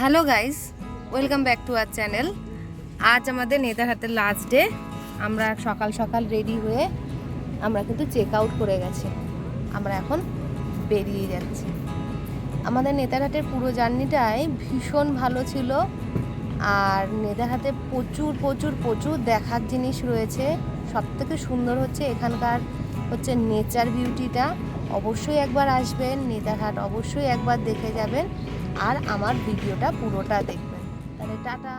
Hello guys, welcome back to our channel. আজ আমাদের নেতারহাটের last day. আমরা সকাল সকাল রেডি হয়ে আমরা কিন্তু চেক আউট করে গেছি। আমরা এখন বেরিয়ে যাচ্ছি। আমাদের নেতারহাটের পুরো জার্নিটাই ভীষণ ভালো ছিল। আর নেতারহাটে প্রচুর প্রচুর প্রচুর দেখার জিনিস রয়েছে। সবথেকে সুন্দর হচ্ছে এখানকার নেচার বিউটিটা। অবশ্যই একবার আসবেন নেতারহাট, অবশ্যই একবার দেখে যাবেন আর আমার ভিডিওটা পুরোটা দেখবেন। তাহলে টাটা।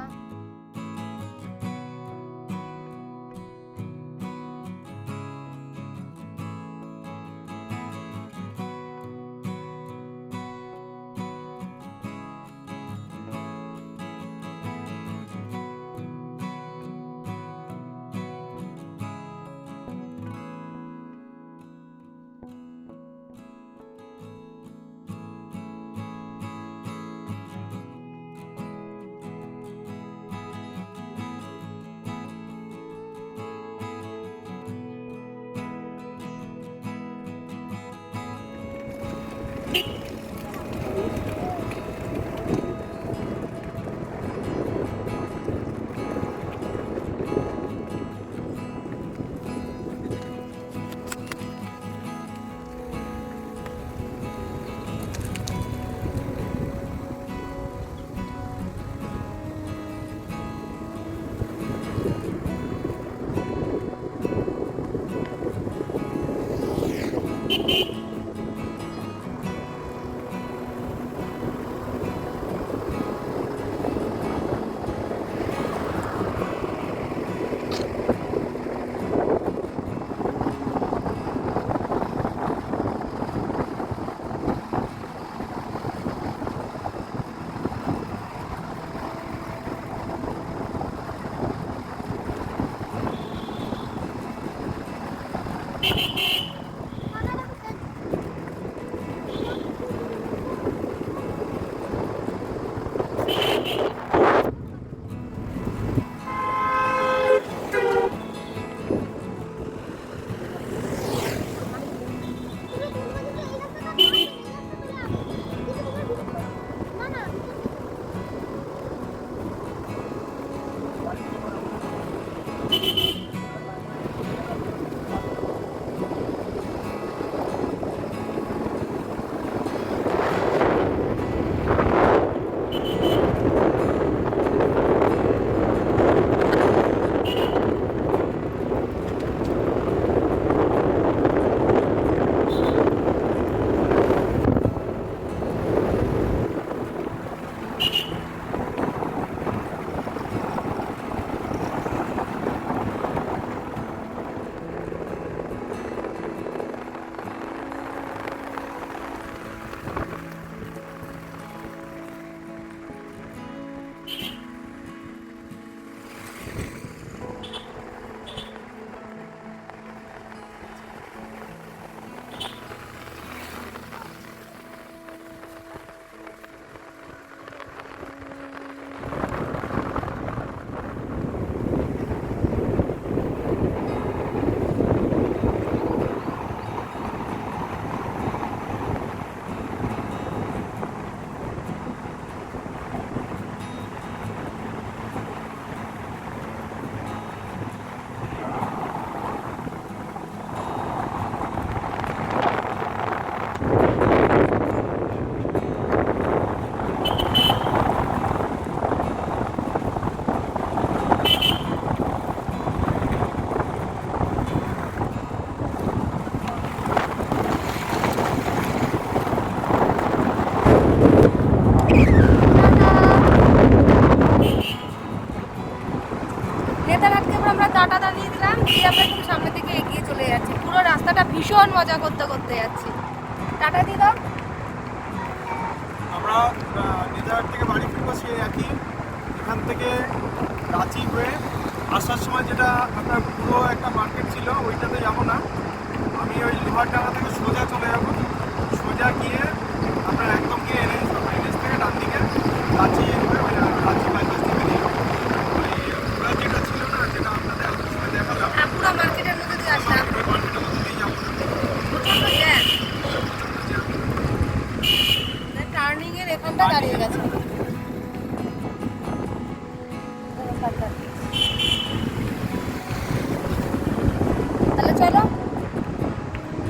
নেতারহাটকে আমরা টাটা দিয়ে দিলাম, দিয়ে আমরা একটু সামনের দিকে এগিয়ে চলে যাচ্ছি। পুরো রাস্তাটা ভীষণ মজা করতে করতে যাচ্ছি। টাটা দিয়ে দাও। আমরা নেতারহাট থেকে বাড়ি ফিরবো সেই একই। এখান থেকে রাঁচি হয়ে আসার সময় যেটা আপনার পুরো একটা মার্কেট ছিল ওইটাতে যাবো না, আমি ওই লোহারডাঙ্গা থেকে সোজা চলে যাবো। সোজা গিয়ে আপনার একদম গিয়ে এনএস থেকে ডান দিকে রাঁচি হয়ে ওই রাঁচি বাইপাস থেকে নিয়ে ওরা যেটা ছিল না, যেটা আপনাদের এত সময় দেখালাম, পুরো মার্কেটের মধ্যে দিয়ে আসলাম। মার্কেটের মধ্যে দিয়ে যাবো। টার্নিং এর এখানটা দাঁড়িয়ে গেছে। চলো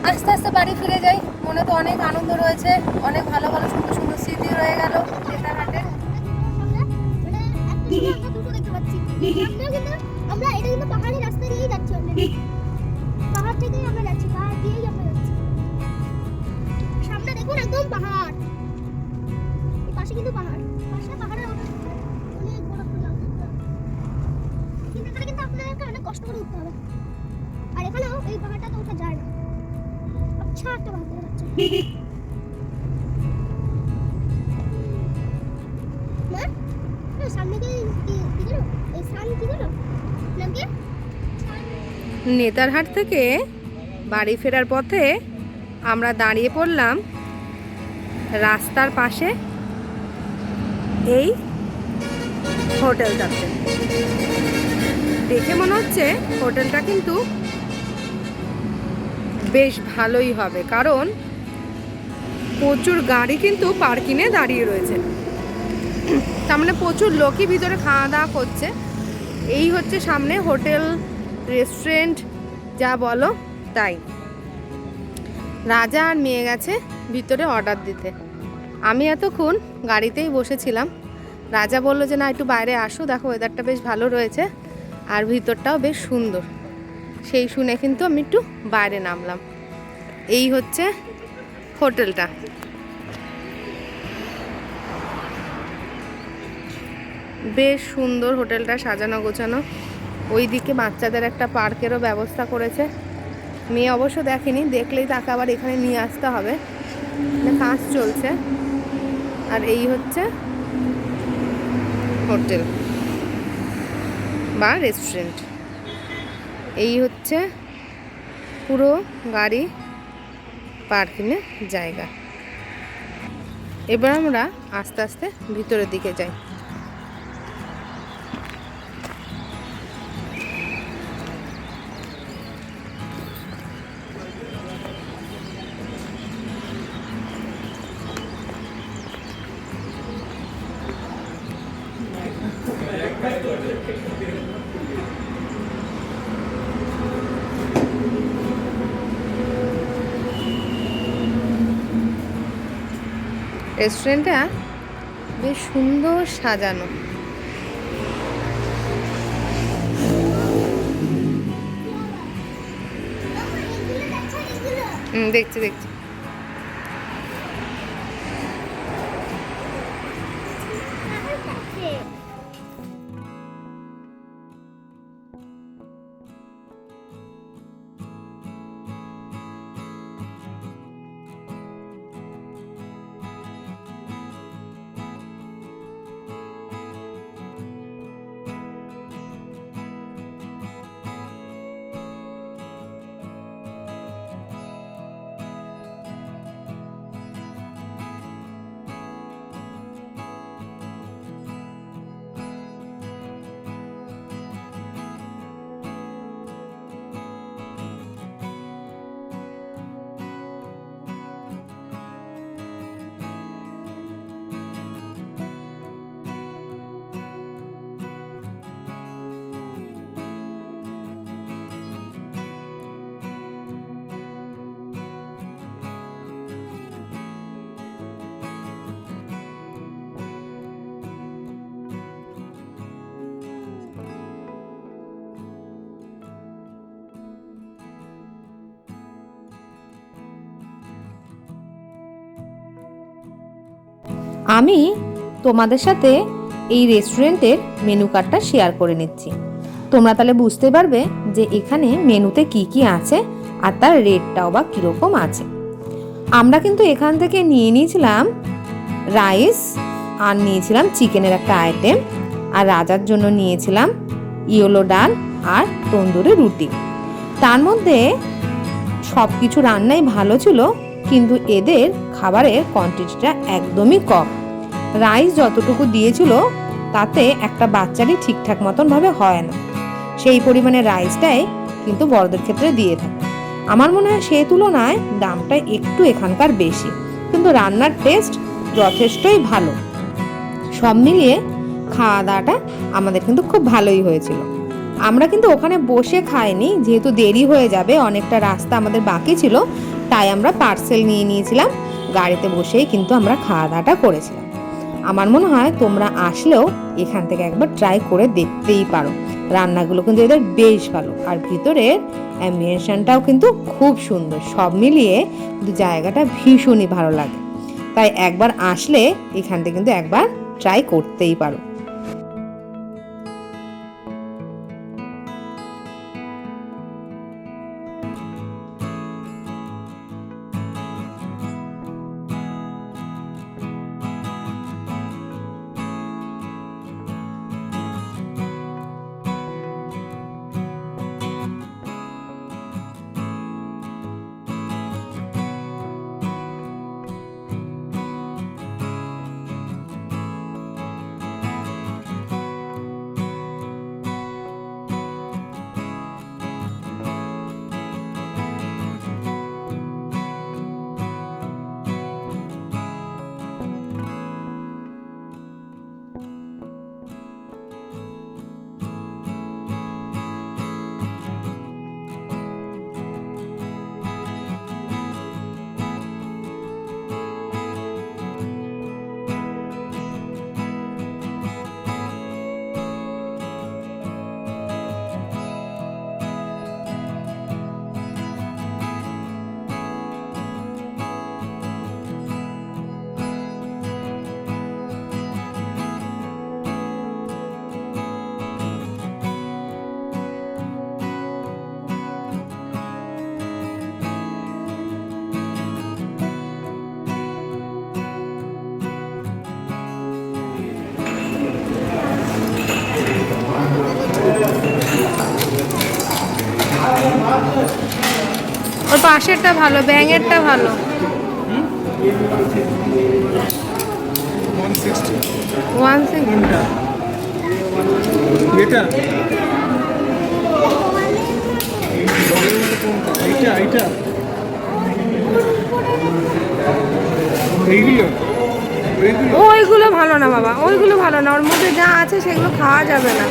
আস্তে আস্তে বাড়ি ফিরে যাই। মনে তো অনেক আনন্দ রয়েছে, অনেক ভালো ভালো সুন্দর সুন্দর স্মৃতি রয়ে গেল নেতারহাটে। আমরা এটা কিন্তু পাহাড়ি রাস্তা দিয়েই যাচ্ছি, অলরেডি পাহাড় থেকেই আমরা যাচ্ছি, পাহাড় দিয়েই আমরা যাচ্ছি। সামনে দেখুন একদম পাহাড়, এই পাশে কিন্তু পাহাড়, পাশে পাহাড়ের অনেক বড় খোলা, কিন্তু এখানে কিন্তু আপনাদেরকে অনেক কষ্ট করে উঠতে হবে। আর এখানেও এই পাহাড়টা তো ওঠা যায় না, আচ্ছা একটা পাহাড় দেখা যাচ্ছে। মা সামনে কি দিলো এই সান কি দিলো নাকি? নেতারহাট থেকে বাড়ি ফেরার পথে আমরা দাঁড়িয়ে পড়লাম রাস্তার পাশে এই হোটেলটাতে। দেখে মনে হচ্ছে হোটেলটা কিন্তু বেশ ভালোই হবে, কারণ প্রচুর গাড়ি কিন্তু পার্কিংয়ে দাঁড়িয়ে রয়েছে। তার মানে প্রচুর লোকই ভিতরে খাওয়া দাওয়া করছে। এই হচ্ছে সামনে হোটেল, রেস্টুরেন্ট যা বলো তাই। রাজা আর মেয়ে গেছে ভিতরে অর্ডার দিতে। আমি এতক্ষণ গাড়িতেই বসেছিলাম। রাজা বললো যে না একটু বাইরে আসো, দেখো ওয়েদারটা বেশ ভালো রয়েছে আর ভিতরটাও বেশ সুন্দর। সেই শুনে কিন্তু আমি একটু বাইরে নামলাম। এই হচ্ছে হোটেলটা। বেশ সুন্দর হোটেলটা সাজানো গোছানো। ওইদিকে বাচ্চাদের একটা পার্কেরও ব্যবস্থা করেছে। মেয়ে অবশ্য দেখেনি, দেখলেই তাকে আবার এখানে নিয়ে আসতে হবে, কাজ চলছে। আর এই হচ্ছে হোটেল বা রেস্টুরেন্ট। এই হচ্ছে পুরো গাড়ি পার্কিংয়ের জায়গা। এবার আমরা আস্তে আস্তে ভিতরের দিকে যাই। রেস্টুরেন্টটা বেশ সুন্দর সাজানো। দেখছি দেখছি। আমি তোমাদের সাথে এই রেস্টুরেন্টের মেনু কার্ডটা শেয়ার করে নিচ্ছি। তোমরা তাহলে বুঝতে পারবে যে এখানে মেনুতে কি কি আছে আর তার রেটটাও বা কীরকম আছে। আমরা কিন্তু এখান থেকে নিয়ে নিয়েছিলাম রাইস আর নিয়েছিলাম চিকেনের একটা আইটেম, আর রাজার জন্য নিয়েছিলাম ইয়েলো ডাল আর তন্দুরি রুটি। তার মধ্যে সব কিছু রান্নাই ভালো ছিল, কিন্তু এদের খাবারের কোয়ান্টিটিটা একদমই কম। রাইস যতটুকু দিয়েছিল তাতে একটা বাচ্চারই ঠিকঠাক মতনভাবে হয় না, সেই পরিমাণে রাইসটাই কিন্তু বড়দের ক্ষেত্রে দিয়ে থাকে। আমার মনে হয় সেই তুলনায় দামটা একটু এখানকার বেশি, কিন্তু রান্নার টেস্ট যথেষ্টই ভালো। সব মিলিয়ে খাওয়া দাওয়াটা আমাদের কিন্তু খুব ভালোই হয়েছিল। আমরা কিন্তু ওখানে বসে খাইনি, যেহেতু দেরি হয়ে যাবে, অনেকটা রাস্তা আমাদের বাকি ছিল, তাই আমরা পার্সেল নিয়ে নিয়েছিলাম। গাড়িতে বসেই কিন্তু আমরা খাওয়া দাওয়াটা করেছিলাম। আমার মনে হয় তোমরা আসলেও এখান থেকে একবার ট্রাই করে দেখতেই পারো। রান্নাগুলো কিন্তু এদের বেশ ভালো, আর ভিতরের অ্যাম্বিয়েন্সটাও কিন্তু খুব সুন্দর। সব মিলিয়ে কিন্তু জায়গাটা ভীষণই ভালো লাগে। তাই একবার আসলে এখান থেকে কিন্তু একবার ট্রাই করতেই পারো। ওর পাশেরটা ভালো, ব্যাঙেরটা ভালো। 160 এটা এইটা এইগুলো ওইগুলো ভালো না বাবা, ওইগুলো ভালো না, ওর মধ্যে যা আছে সেগুলো খাওয়া যাবে না।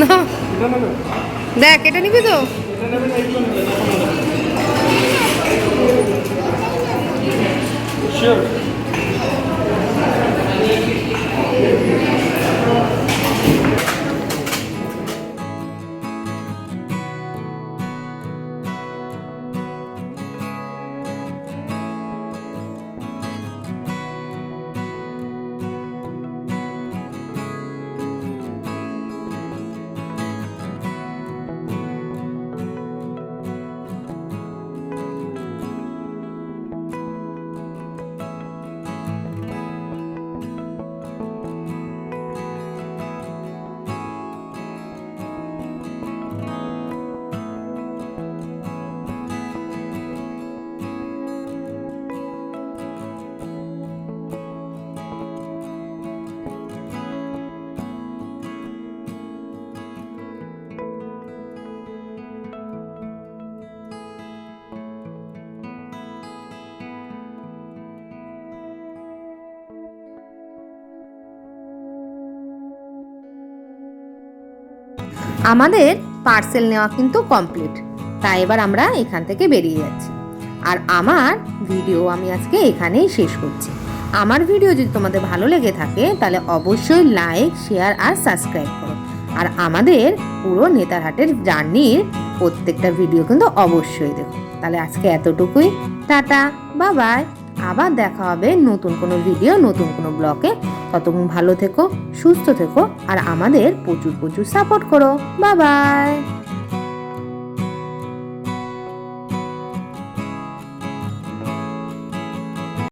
না দেখ, এটা নিবি তো? আমাদের পার্সেল নেওয়া কিন্তু কমপ্লিট, তাই এবার আমরা এখান থেকে বেরিয়ে যাচ্ছি। আর আমার ভিডিও আমি আজকে এখানেই শেষ করছি। আমার ভিডিও যদি তোমাদের ভালো লেগে থাকে তাহলে অবশ্যই লাইক, শেয়ার আর সাবস্ক্রাইব করো। আর আমাদের পুরো নেতারহাটের জার্নির প্রত্যেকটা ভিডিও কিন্তু অবশ্যই দেখো। তাহলে আজকে এতটুকুই, টাটা, বাই বাই। আবার দেখা হবে নতুন কোনো ভিডিও, নতুন কোনো ব্লগে। ততক্ষণ ভালো থেকো, সুস্থ থেকো, আর আমাদের প্রচুর প্রচুর সাপোর্ট করো। Bye bye.